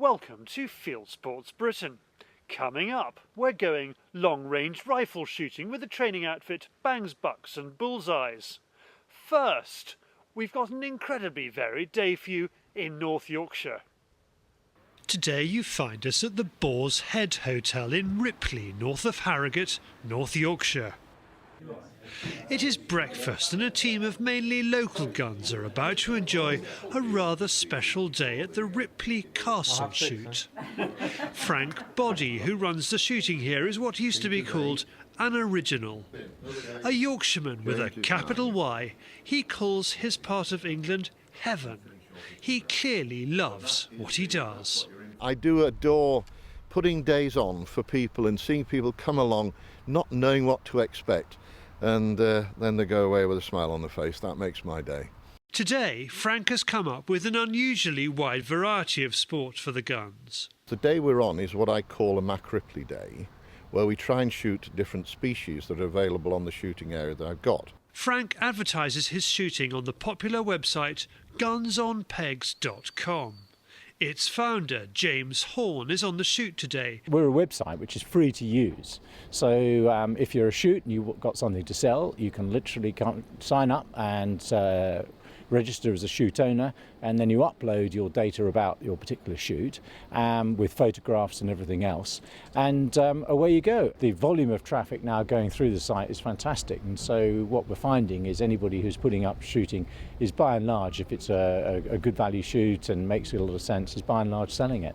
Welcome to Fieldsports Britain. Coming up, we're going long-range rifle shooting with the training outfit Bangs Bucks Bullseyes. First, we've got an incredibly varied day for you in North Yorkshire. Today you find us at the Boar's Head Hotel in Ripley, north of Harrogate, North Yorkshire. It is breakfast and a team of mainly local guns are about to enjoy a rather special day at the Ripley Castle shoot. Frank Boddy, who runs the shooting here, is what used to be called an original. A Yorkshireman with a capital Y, he calls his part of England heaven. He clearly loves what he does. I do adore putting days on for people and seeing people come along not knowing what to expect. And then they go away with a smile on their face. That makes my day. Today, Frank has come up with an unusually wide variety of sport for the guns. The day we're on is what I call a Mac Ripley day, where we try and shoot different species that are available on the shooting area that I've got. Frank advertises his shooting on the popular website gunsonpegs.com. Its founder, James Horn, is on the shoot today. We're a website which is free to use. So if you're a shoot and you've got something to sell, you can literally sign up and register as a shoot owner, and then you upload your data about your particular shoot with photographs and everything else, and away you go. The volume of traffic now going through the site is fantastic, and so what we're finding is anybody who's putting up shooting is by and large, if it's a good value shoot and makes a lot of sense, is by and large selling it.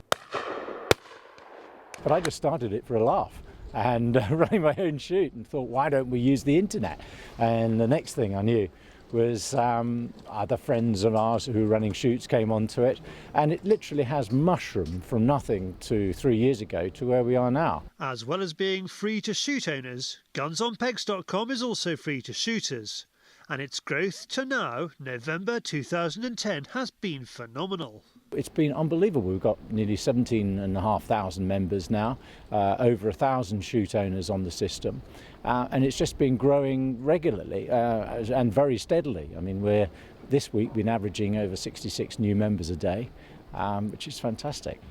But I just started it for a laugh and running my own shoot and thought, why don't we use the internet? And the next thing I knew was other friends of ours who were running shoots came onto it, and it literally has mushroomed from nothing to 3 years ago to where we are now. As well as being free to shoot owners, gunsonpegs.com is also free to shooters, and its growth to now, November 2010, has been phenomenal. It's been unbelievable. We've got nearly 17,500 members now, over 1,000 shoot owners on the system, and it's just been growing regularly and very steadily. I mean, this week been averaging over 66 new members a day, which is fantastic.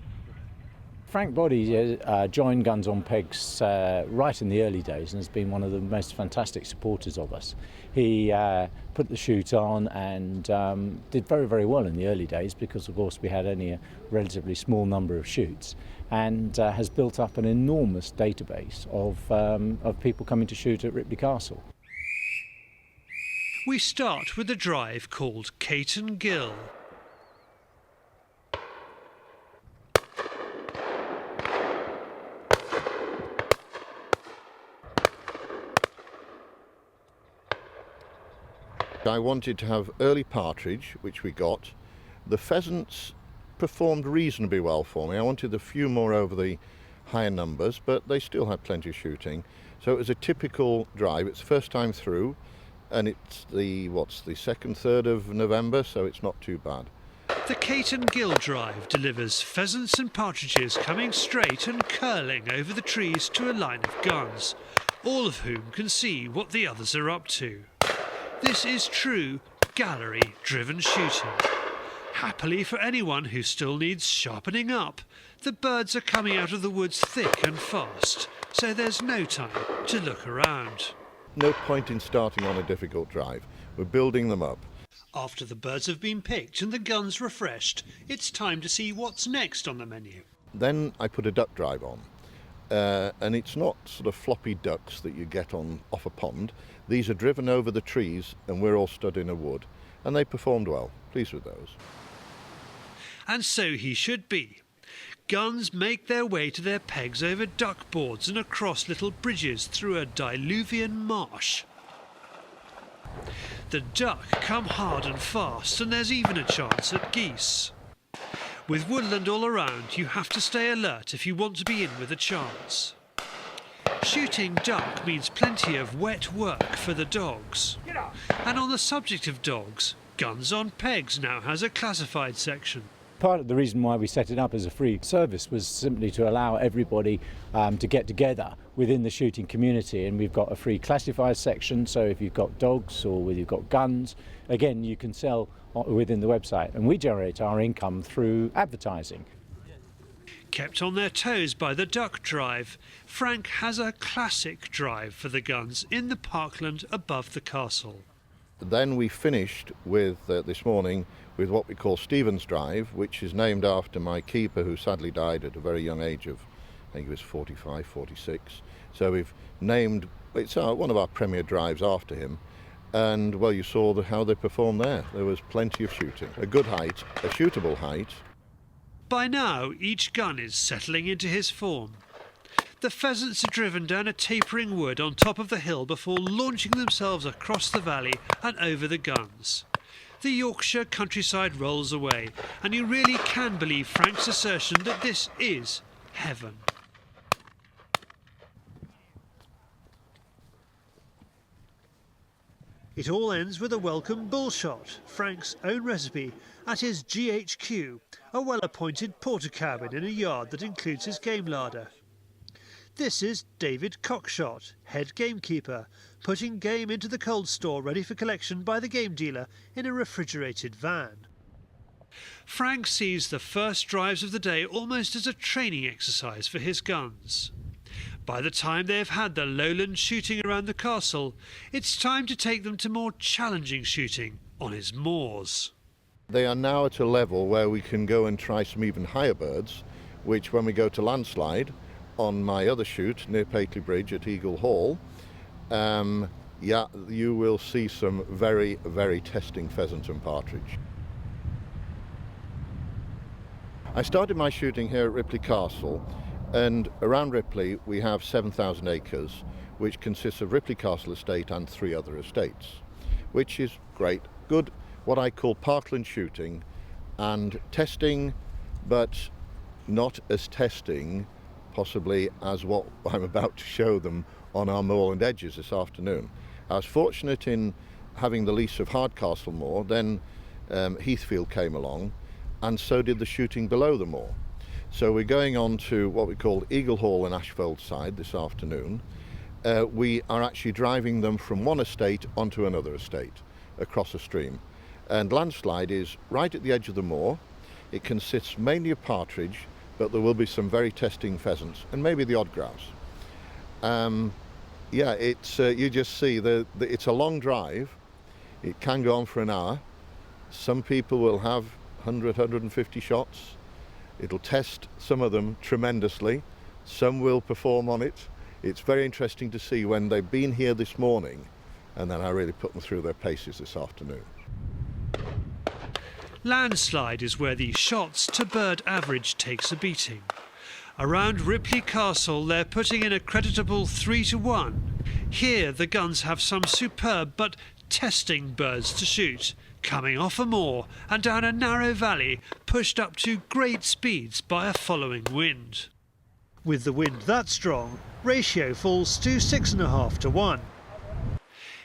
Frank Boddy joined Guns on Pegs right in the early days and has been one of the most fantastic supporters of us. He put the shoot on and did very, very well in the early days because, of course, we had only a relatively small number of shoots, and has built up an enormous database of people coming to shoot at Ripley Castle. We start with a drive called Caton Gill. I wanted to have early partridge, which we got. The pheasants performed reasonably well for me. I wanted a few more over the higher numbers, but they still had plenty of shooting. So it was a typical drive. It's the first time through, and it's the 2nd, 3rd of November, so it's not too bad. The Caton Gill drive delivers pheasants and partridges coming straight and curling over the trees to a line of guns, all of whom can see what the others are up to. This is true gallery-driven shooting. Happily for anyone who still needs sharpening up, the birds are coming out of the woods thick and fast, so there's no time to look around. No point in starting on a difficult drive. We're building them up. After the birds have been picked and the guns refreshed, it's time to see what's next on the menu. Then I put a duck drive on. And it's not sort of floppy ducks that you get off a pond. These are driven over the trees and we're all stood in a wood. And they performed well. Pleased with those. And so he should be. Guns make their way to their pegs over duck boards and across little bridges through a diluvian marsh. The duck come hard and fast, and there's even a chance at geese. With woodland all around, you have to stay alert if you want to be in with a chance. Shooting duck means plenty of wet work for the dogs. And on the subject of dogs, Guns on Pegs now has a classified section. Part of the reason why we set it up as a free service was simply to allow everybody to get together within the shooting community, and we've got a free classified section, so if you've got dogs or whether you've got guns, again you can sell within the website, and we generate our income through advertising. Kept on their toes by the duck drive, Frank has a classic drive for the guns in the parkland above the castle. Then we finished with, this morning, with what we call Stephen's Drive, which is named after my keeper who sadly died at a very young age of, I think he was 45, 46. So we've named, it's one of our premier drives after him. And well, you saw how they performed there. There was plenty of shooting. A good height, a shootable height. By now, each gun is settling into his form. The pheasants are driven down a tapering wood on top of the hill before launching themselves across the valley and over the guns. The Yorkshire countryside rolls away, and you really can believe Frank's assertion that this is heaven. It all ends with a welcome bull shot, Frank's own recipe, at his GHQ, a well-appointed porter cabin in a yard that includes his game larder. This is David Cockshot, head gamekeeper, putting game into the cold store ready for collection by the game dealer in a refrigerated van. Frank sees the first drives of the day almost as a training exercise for his guns. By the time they have had the lowland shooting around the castle, it's time to take them to more challenging shooting on his moors. They are now at a level where we can go and try some even higher birds, which when we go to Landslide, on my other shoot near Pateley Bridge at Eagle Hall, you will see some very, very testing pheasant and partridge. I started my shooting here at Ripley Castle, and around Ripley we have 7,000 acres, which consists of Ripley Castle estate and 3 other estates, which is great, good, what I call parkland shooting and testing, but not as testing possibly as what I'm about to show them on our moorland edges this afternoon. I was fortunate in having the lease of Hardcastle Moor, then Heathfield came along, and so did the shooting below the moor. So we're going on to what we call Eagle Hall and Ashfold side this afternoon. We are actually driving them from one estate onto another estate across a stream. And Landslide is right at the edge of the moor. It consists mainly of partridge, but there will be some very testing pheasants and maybe the odd grouse. You just see it's a long drive. It can go on for an hour. Some people will have 100, 150 shots. It'll test some of them tremendously. Some will perform on it. It's very interesting to see when they've been here this morning, and then I really put them through their paces this afternoon. Landslide is where the shots to bird average takes a beating. Around Ripley Castle they're putting in a creditable 3-1. Here the guns have some superb but testing birds to shoot, coming off a moor and down a narrow valley pushed up to great speeds by a following wind. With the wind that strong, ratio falls to 6.5-1.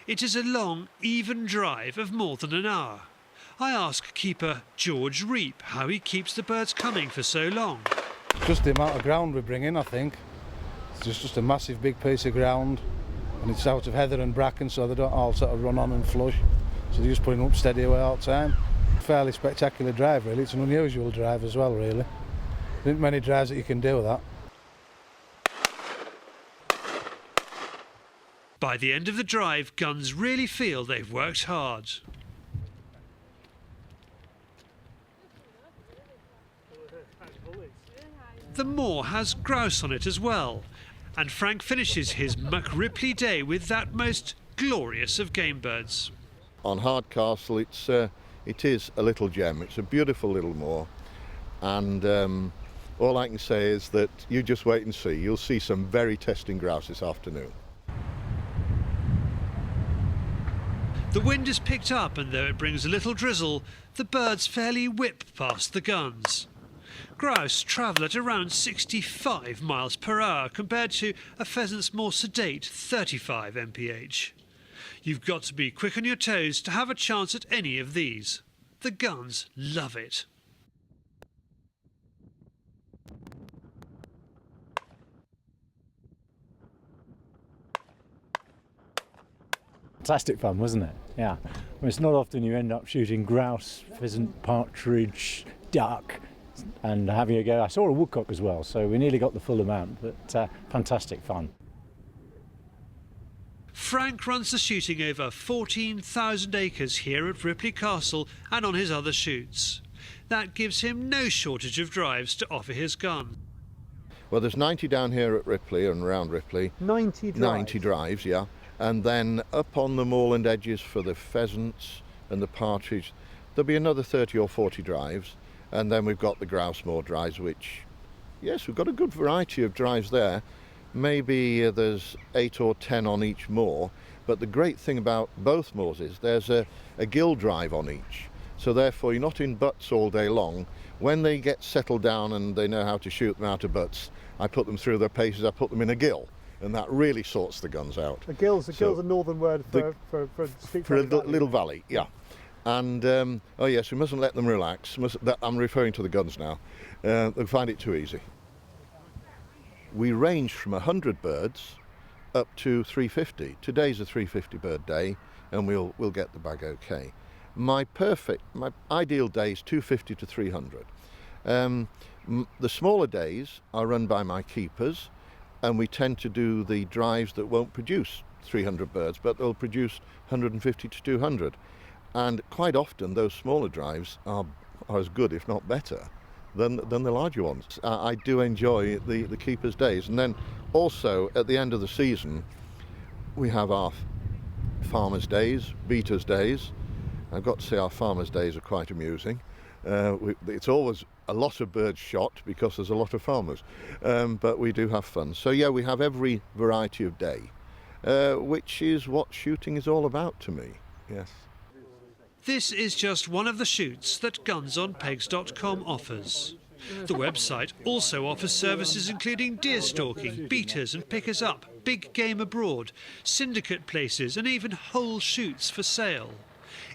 It is a long, even drive of more than an hour. I ask keeper George Reap how he keeps the birds coming for so long. Just the amount of ground we bring in, I think. It's just a massive big piece of ground, and it's out of heather and bracken, so they don't all sort of run on and flush. So they're just putting up steady away all the time. Fairly spectacular drive, really. It's an unusual drive as well, really. There aren't many drives that you can do with that. By the end of the drive, guns really feel they've worked hard. The moor has grouse on it as well, and Frank finishes his Ripley day with that most glorious of game birds. On Hardcastle, it is a little gem. It's a beautiful little moor, and all I can say is that you just wait and see. You'll see some very testing grouse this afternoon. The wind is picked up, and though it brings a little drizzle, the birds fairly whip past the guns. Grouse travel at around 65 miles per hour compared to a pheasant's more sedate 35 mph. You've got to be quick on your toes to have a chance at any of these. The guns love it. Fantastic fun, wasn't it? Yeah. Well, it's not often you end up shooting grouse, pheasant, partridge, duck, and having a go. I saw a woodcock as well, so we nearly got the full amount, but fantastic fun. Frank runs the shooting over 14,000 acres here at Ripley Castle and on his other shoots. That gives him no shortage of drives to offer his gun. Well, there's 90 down here at Ripley and around Ripley. 90 drives? 90 drives, yeah. And then up on the moorland edges for the pheasants and the partridge, there'll be another 30 or 40 drives. And then we've got the grouse moor drives, which, yes, we've got a good variety of drives there. Maybe there's 8 or 10 on each moor. But the great thing about both moors is there's a gill drive on each. So therefore you're not in butts all day long. When they get settled down and they know how to shoot them out of butts, I put them through their paces, I put them in a gill, and that really sorts the guns out. A gill's a northern word for a little valley, yeah. And oh yes, we mustn't let them relax. I'm referring to the guns now. They'll find it too easy. We range from 100 birds up to 350. Today's a 350 bird day, and we'll get the bag okay. My ideal day is 250 to 300. The smaller days are run by my keepers, and we tend to do the drives that won't produce 300 birds, but they'll produce 150 to 200. And quite often those smaller drives are as good, if not better, than the larger ones. I do enjoy the keepers' days. And then also at the end of the season, we have our farmers' days, beaters' days. I've got to say our farmers' days are quite amusing. It's always a lot of birds shot because there's a lot of farmers, but we do have fun. So yeah, we have every variety of day, which is what shooting is all about to me, yes. This is just one of the shoots that gunsonpegs.com offers. The website also offers services including deer stalking, beaters and pickers up, big game abroad, syndicate places and even whole shoots for sale.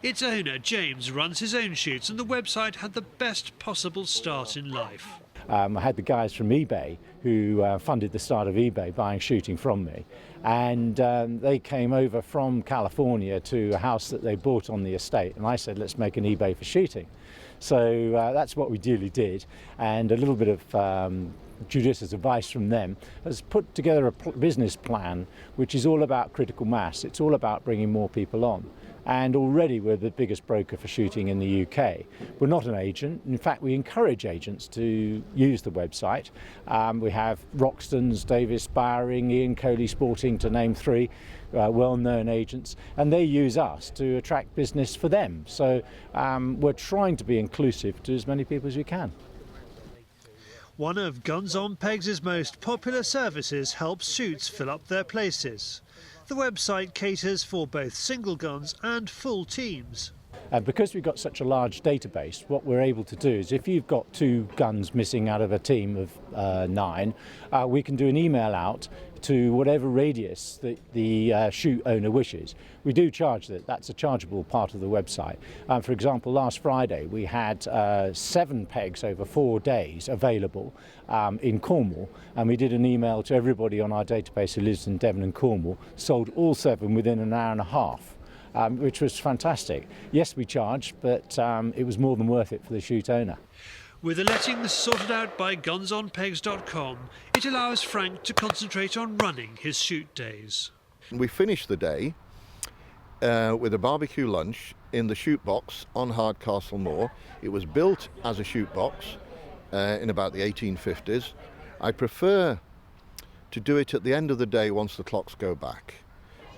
Its owner, James, runs his own shoots, and the website had the best possible start in life. I had the guys from eBay who funded the start of eBay buying shooting from me, and they came over from California to a house that they bought on the estate, and I said, let's make an eBay for shooting. So that's what we duly did, and a little bit of judicious advice from them has put together a business plan which is all about critical mass. It's all about bringing more people on. And already we're the biggest broker for shooting in the UK. We're not an agent. In fact, we encourage agents to use the website. We have Roxton's, Davis Bowering, Ian Coley Sporting, to name 3 well-known agents, and they use us to attract business for them. So we're trying to be inclusive to as many people as we can. One of Guns on Pegs' most popular services helps shoots fill up their places. The website caters for both single guns and full teams. Because we've got such a large database, what we're able to do is if you've got 2 guns missing out of a team of 9, we can do an email out to whatever radius that the shoot owner wishes. We do charge that. That's a chargeable part of the website. For example, last Friday we had 7 pegs over 4 days available in Cornwall, and we did an email to everybody on our database who lives in Devon and Cornwall, sold all 7 within an hour and a half. Which was fantastic. Yes, we charged, but it was more than worth it for the shoot owner. With the lettings sorted out by gunsonpegs.com, it allows Frank to concentrate on running his shoot days. We finished the day with a barbecue lunch in the shoot box on Hardcastle Moor. It was built as a shoot box in about the 1850s. I prefer to do it at the end of the day once the clocks go back,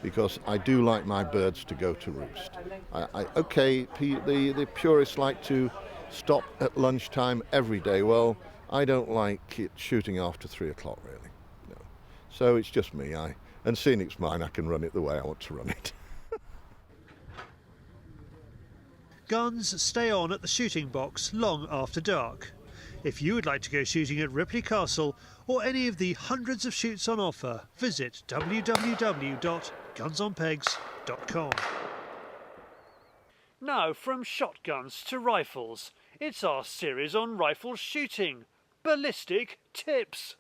because I do like my birds to go to roost. The purists like to stop at lunchtime every day. Well, I don't like it shooting after 3 o'clock, really. No. So it's just me. And seeing it's mine, I can run it the way I want to run it. Guns stay on at the shooting box long after dark. If you would like to go shooting at Ripley Castle or any of the hundreds of shoots on offer, visit www.gunsonpegs.com. Now, from shotguns to rifles, it's our series on rifle shooting. Ballistic tips.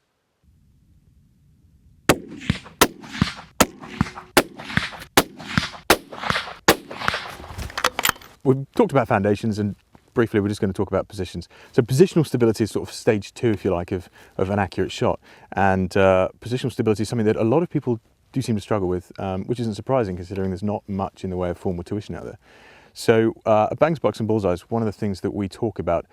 We've talked about foundations, and briefly, we're just going to talk about positions. So positional stability is sort of stage 2, if you like, of an accurate shot. And positional stability is something that a lot of people do seem to struggle with, which isn't surprising considering there's not much in the way of formal tuition out there. So at Bangs Bucks and Bullseyes, one of the things that we talk about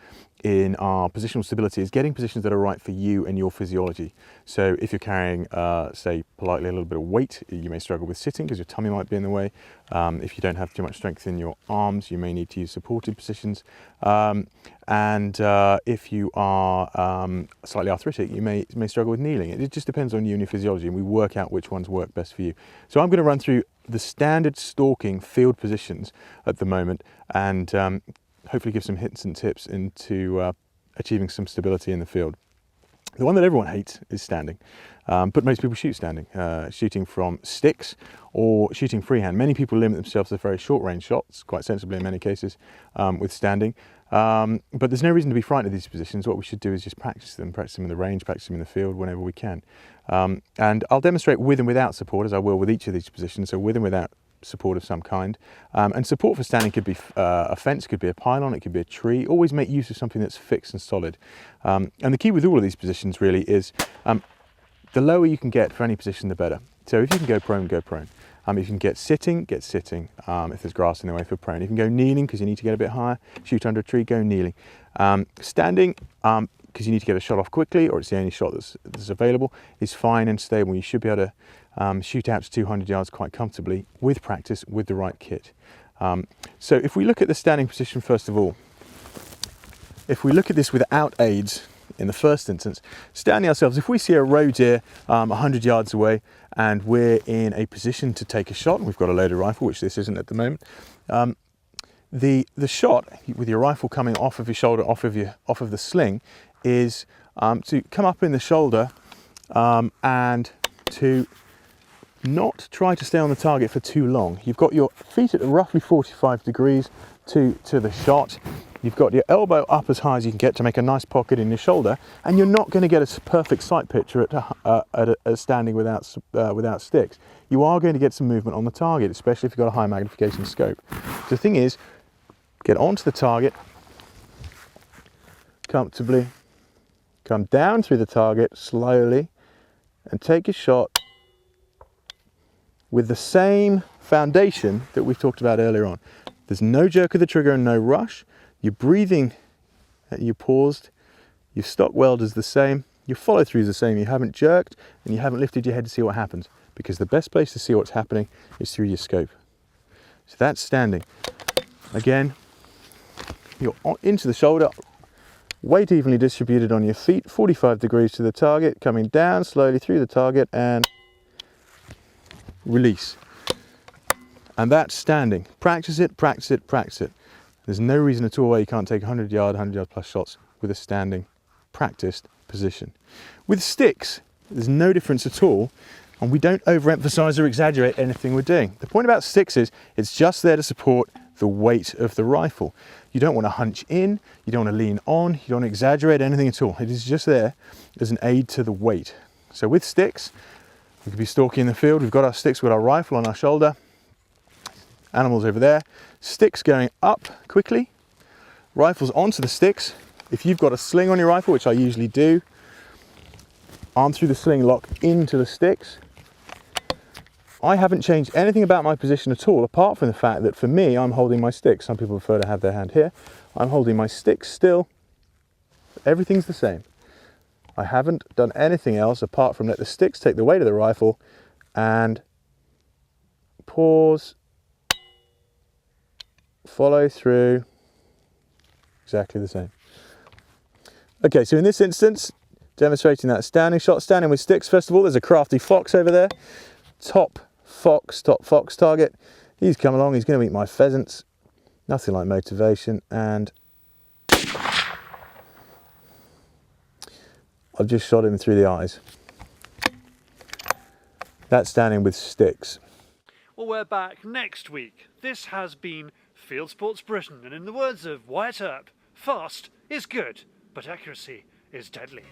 in our positional stability is getting positions that are right for you and your physiology. So if you're carrying, say, politely a little bit of weight, you may struggle with sitting because your tummy might be in the way. If you don't have too much strength in your arms, you may need to use supported positions. And if you are slightly arthritic, you may struggle with kneeling. It just depends on you and your physiology, and we work out which ones work best for you. So I'm going to run through the standard stalking field positions at the moment, and hopefully give some hints and tips into achieving some stability in the field. The one that everyone hates is standing, but most people shoot standing, shooting from sticks or shooting freehand. Many people limit themselves to very short range shots, quite sensibly in many cases, with standing. But there's no reason to be frightened of these positions. What we should do is just practice them in the range, practice them in the field whenever we can. And I'll demonstrate with and without support, as I will with each of these positions, so with and without support of some kind. And support for standing could be a fence, could be a pylon, it could be a tree. Always make use of something that's fixed and solid. And the key with all of these positions really is the lower you can get for any position, the better. So if you can go prone, go prone. If you can get sitting, get sitting. If there's grass in the way for prone. If you can go kneeling because you need to get a bit higher, shoot under a tree, go kneeling. Standing, because you need to get a shot off quickly, or it's the only shot that's available, is fine and stable. You should be able to shoot out to 200 yards quite comfortably with practice, with the right kit. So if we look at the standing position first of all, if we look at this without aids in the first instance, standing ourselves, if we see a roe deer 100 yards away and we're in a position to take a shot, and we've got a loaded rifle, which this isn't at the moment, the shot with your rifle coming off of your shoulder, off of the sling, is to come up in the shoulder and to not try to stay on the target for too long. You've got your feet at roughly 45 degrees to the shot. You've got your elbow up as high as you can get to make a nice pocket in your shoulder, and you're not going to get a perfect sight picture at standing without sticks. You are going to get some movement on the target, especially if you've got a high magnification scope. The thing is, get onto the target comfortably, come down through the target slowly, and take a shot with the same foundation that we've talked about earlier on. There's no jerk of the trigger and no rush. Your breathing, you paused, your stock weld is the same, your follow through is the same. You haven't jerked and you haven't lifted your head to see what happens, because the best place to see what's happening is through your scope. So that's standing. Again, you're into the shoulder, weight evenly distributed on your feet, 45 degrees to the target, coming down slowly through the target and release. And that's standing. Practice it, practice it, practice it. There's no reason at all why you can't take 100 yard plus shots with a standing, practiced position. With sticks, there's no difference at all, and we don't overemphasize or exaggerate anything we're doing. The point about sticks is it's just there to support the weight of the rifle. You don't want to hunch in, you don't want to lean on, you don't want to exaggerate anything at all. It is just there as an aid to the weight. So with sticks, we could be stalking in the field, we've got our sticks with our rifle on our shoulder, animals over there, sticks going up quickly, rifles onto the sticks. If you've got a sling on your rifle, which I usually do, arm through the sling, lock into the sticks. I haven't changed anything about my position at all, apart from the fact that for me, I'm holding my sticks. Some people prefer to have their hand here. I'm holding my sticks still. Everything's the same. I haven't done anything else apart from let the sticks take the weight of the rifle and pause, follow through, exactly the same. Okay, so in this instance, demonstrating that standing shot, standing with sticks. First of all, there's a crafty fox over there. Top fox target. He's come along, he's going to eat my pheasants. Nothing like motivation, and I've just shot him through the eyes. That's standing with sticks. Well, we're back next week. This has been Fieldsports Britain, and in the words of Wyatt Earp, fast is good, but accuracy is deadly.